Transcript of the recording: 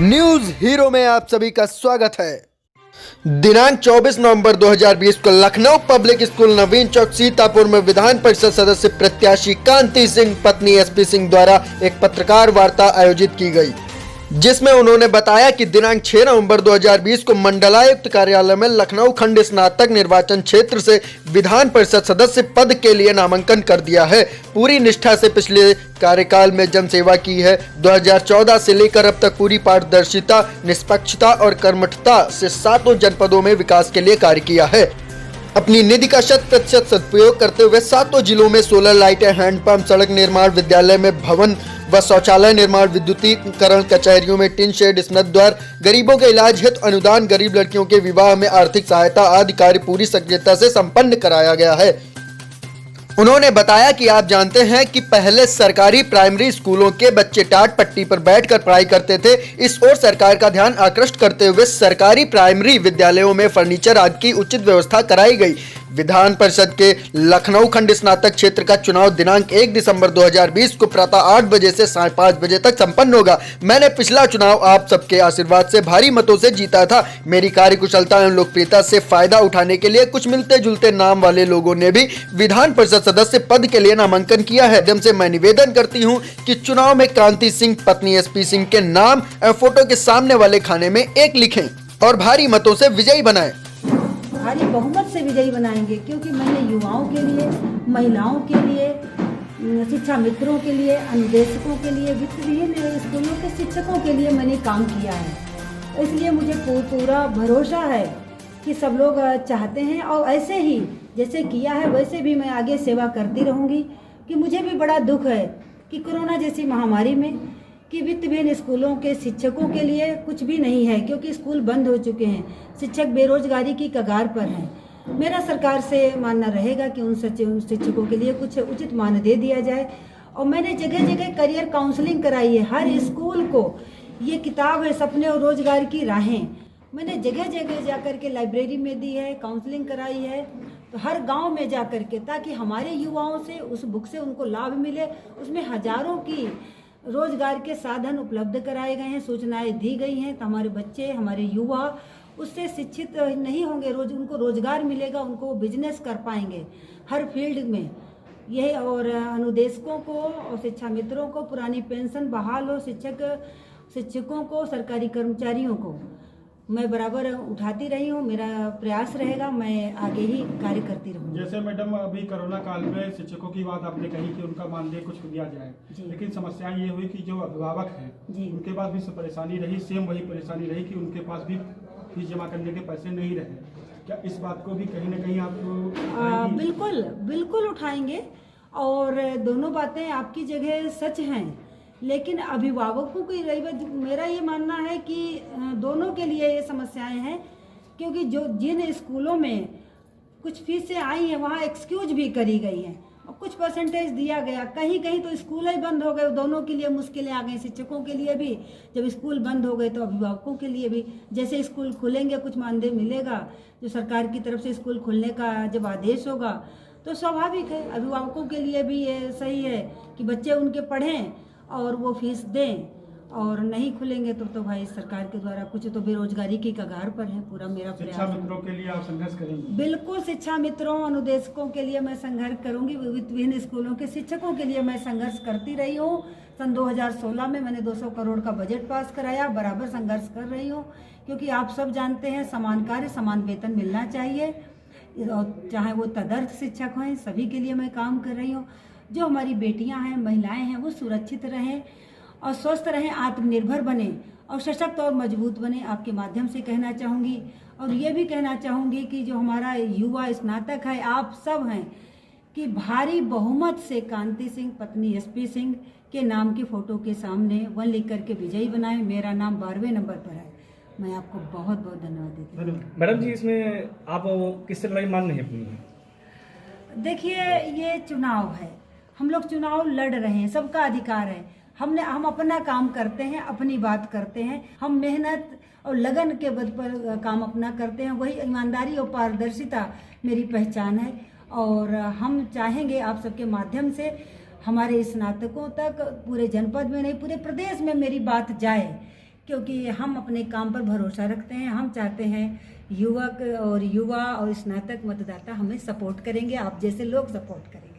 News hero में आप सभी का स्वागत है। दिनांक 24 नवंबर 2020 को लखनऊ पब्लिक स्कूल नवीन चौक सीतापुर में विधान परिषद सदस्य प्रत्याशी कांति सिंह पत्नी एसपी सिंह द्वारा एक पत्रकार वार्ता आयोजित की गई, जिसमें उन्होंने बताया कि दिनांक 6 नवंबर 2020 को मंडलायुक्त कार्यालय में लखनऊ खंड स्नातक निर्वाचन क्षेत्र से विधान परिषद सदस्य पद के लिए नामांकन कर दिया है। पूरी निष्ठा से पिछले कार्यकाल में जनसेवा की है। 2014 से लेकर अब तक पूरी पारदर्शिता, निष्पक्षता और कर्मठता से 7 जनपदों में विकास के लिए कार्य किया है। अपनी निधि का 100% सदुपयोग करते हुए 7 जिलों में सोलर लाइटें, हैंडपंप, सड़क निर्माण, विद्यालय में भवन व शौचालय निर्माण, विद्युतीकरण, कचहरियों में टिन शेड, स्मृत द्वार, गरीबों के इलाज हेतु अनुदान, गरीब लड़कियों के विवाह में आर्थिक सहायता आदि कार्य पूरी सक्रियता से संपन्न कराया गया है। उन्होंने बताया कि आप जानते हैं कि पहले सरकारी प्राइमरी स्कूलों के बच्चे टाट पट्टी पर बैठकर पढ़ाई करते थे। इस ओर सरकार का ध्यान आकृष्ट करते हुए सरकारी प्राइमरी विद्यालयों में फर्नीचर आदि की उचित व्यवस्था कराई गई। विधान परिषद के लखनऊ खंड स्नातक क्षेत्र का चुनाव दिनांक 1 दिसंबर 2020 को प्रातः 8 बजे से 5:30 बजे तक संपन्न होगा। मैंने पिछला चुनाव आप सबके आशीर्वाद से भारी मतों से जीता था। मेरी कार्यकुशलता एवं लोकप्रियता से फायदा उठाने के लिए कुछ मिलते जुलते नाम वाले लोगों ने भी विधान परिषद सदस्य पद के लिए नामांकन किया है। एकदम से मैं निवेदन करती हूँ कि चुनाव में कांति सिंह पत्नी एसपी सिंह के नाम एवं फोटो के सामने वाले खाने में 1 लिखें और भारी मतों से विजयी बनाएं। भारी बहुमत से विजयी बनाएंगे, क्योंकि मैंने युवाओं के लिए, महिलाओं के लिए, शिक्षा मित्रों के लिए, अनुदेशकों के लिए, वित्तहीन स्कूलों के शिक्षकों के लिए मैंने काम किया है। इसलिए मुझे पूरा भरोसा है कि सब लोग चाहते हैं और ऐसे ही जैसे किया है वैसे भी मैं आगे सेवा करती रहूँगी। कि मुझे भी बड़ा दुख है कि कोरोना जैसी महामारी में कि वित्तहीन स्कूलों के शिक्षकों के लिए कुछ भी नहीं है, क्योंकि स्कूल बंद हो चुके हैं। शिक्षक बेरोजगारी की कगार पर हैं। मेरा सरकार से मानना रहेगा कि उन शिक्षकों के लिए कुछ उचित मानदेय दिया जाए। और मैंने जगह जगह करियर काउंसलिंग कराई है। हर स्कूल को ये किताब है सपने और रोजगार की राहें, मैंने जगह जगह जाकर के लाइब्रेरी में दी है, काउंसलिंग कराई है। तो हर गांव में जाकर के, ताकि हमारे युवाओं से उस बुक से उनको लाभ मिले। उसमें हजारों की रोजगार के साधन उपलब्ध कराए गए हैं, सूचनाएं दी गई हैं। तो हमारे बच्चे, हमारे युवा उससे शिक्षित नहीं होंगे, उनको रोजगार मिलेगा, उनको बिजनेस कर पाएंगे हर फील्ड में। यही और अनुदेशकों को और शिक्षा मित्रों को पुरानी पेंशन बहाल हो, शिक्षकों को, सरकारी कर्मचारियों को मैं बराबर उठाती रही हूँ। मेरा प्रयास रहेगा, मैं आगे ही कार्य करती रहूँगी। जैसे मैडम अभी कोरोना काल में शिक्षकों की बात आपने कही कि उनका मानदेय कुछ दिया जाए, लेकिन समस्या ये हुई कि जो अभिभावक हैं उनके पास भी परेशानी रही, सेम वही परेशानी रही कि उनके पास भी फीस जमा करने के पैसे नहीं रहे। क्या इस बात को भी कहीं ना कहीं आप बिल्कुल बिल्कुल उठाएंगे। और दोनों बातें आपकी जगह सच हैं, लेकिन अभिभावकों की रही बात, मेरा ये मानना है कि दोनों के लिए ये समस्याएं हैं। क्योंकि जो जिन स्कूलों में कुछ फीसें आई हैं वहाँ एक्सक्यूज भी करी गई हैं और कुछ परसेंटेज दिया गया। कहीं कहीं तो स्कूल ही बंद हो गए, दोनों के लिए मुश्किलें आ गई। शिक्षकों के लिए भी जब स्कूल बंद हो गए तो अभिभावकों के लिए भी। जैसे स्कूल खुलेंगे कुछ मानदेय मिलेगा, जो सरकार की तरफ से स्कूल खुलने का जब आदेश होगा तो स्वाभाविक है अभिभावकों के लिए भी ये सही है कि बच्चे उनके पढ़ें और वो फीस दें। और नहीं खुलेंगे तो भाई सरकार के द्वारा कुछ तो बेरोजगारी की कगार पर है। पूरा मेरा प्रयास। शिक्षा मित्रों के लिए आप संघर्ष करेंगे? बिल्कुल, शिक्षा मित्रों, अनुदेशकों के लिए मैं संघर्ष करूंगी। विभिन्न स्कूलों के शिक्षकों के लिए मैं संघर्ष करती रही हूँ। सन 2016 में मैंने 200 करोड़ का बजट पास कराया, बराबर संघर्ष कर रही हूँ। क्योंकि आप सब जानते हैं समान कार्य समान वेतन मिलना चाहिए, चाहे वो तदर्थ शिक्षक हों, सभी के लिए मैं काम कर रही हूँ। जो हमारी बेटियां हैं, महिलाएं हैं, वो सुरक्षित रहें और स्वस्थ रहें, आत्मनिर्भर बने और सशक्त और मजबूत बने। आपके माध्यम से कहना चाहूँगी। और ये भी कहना चाहूँगी कि जो हमारा युवा स्नातक है, आप सब हैं, कि भारी बहुमत से कांति सिंह पत्नी एसपी सिंह के नाम की फ़ोटो के सामने 1 लिख करके विजयी बनाएं। मेरा नाम 12वें नंबर पर है। मैं आपको बहुत बहुत धन्यवाद देती हूँ। मैडम जी, इसमें आप किससे लड़ाई मान नहीं अपनी? देखिए, ये चुनाव है, हम लोग चुनाव लड़ रहे हैं, सबका अधिकार है। हम अपना काम करते हैं, अपनी बात करते हैं। हम मेहनत और लगन के बल पर काम अपना करते हैं। वही ईमानदारी और पारदर्शिता मेरी पहचान है। और हम चाहेंगे आप सबके माध्यम से हमारे स्नातकों तक, पूरे जनपद में नहीं पूरे प्रदेश में मेरी बात जाए क्योंकि हम अपने काम पर भरोसा रखते हैं। हम चाहते हैं युवा और स्नातक मतदाता हमें सपोर्ट करेंगे, आप जैसे लोग सपोर्ट करेंगे।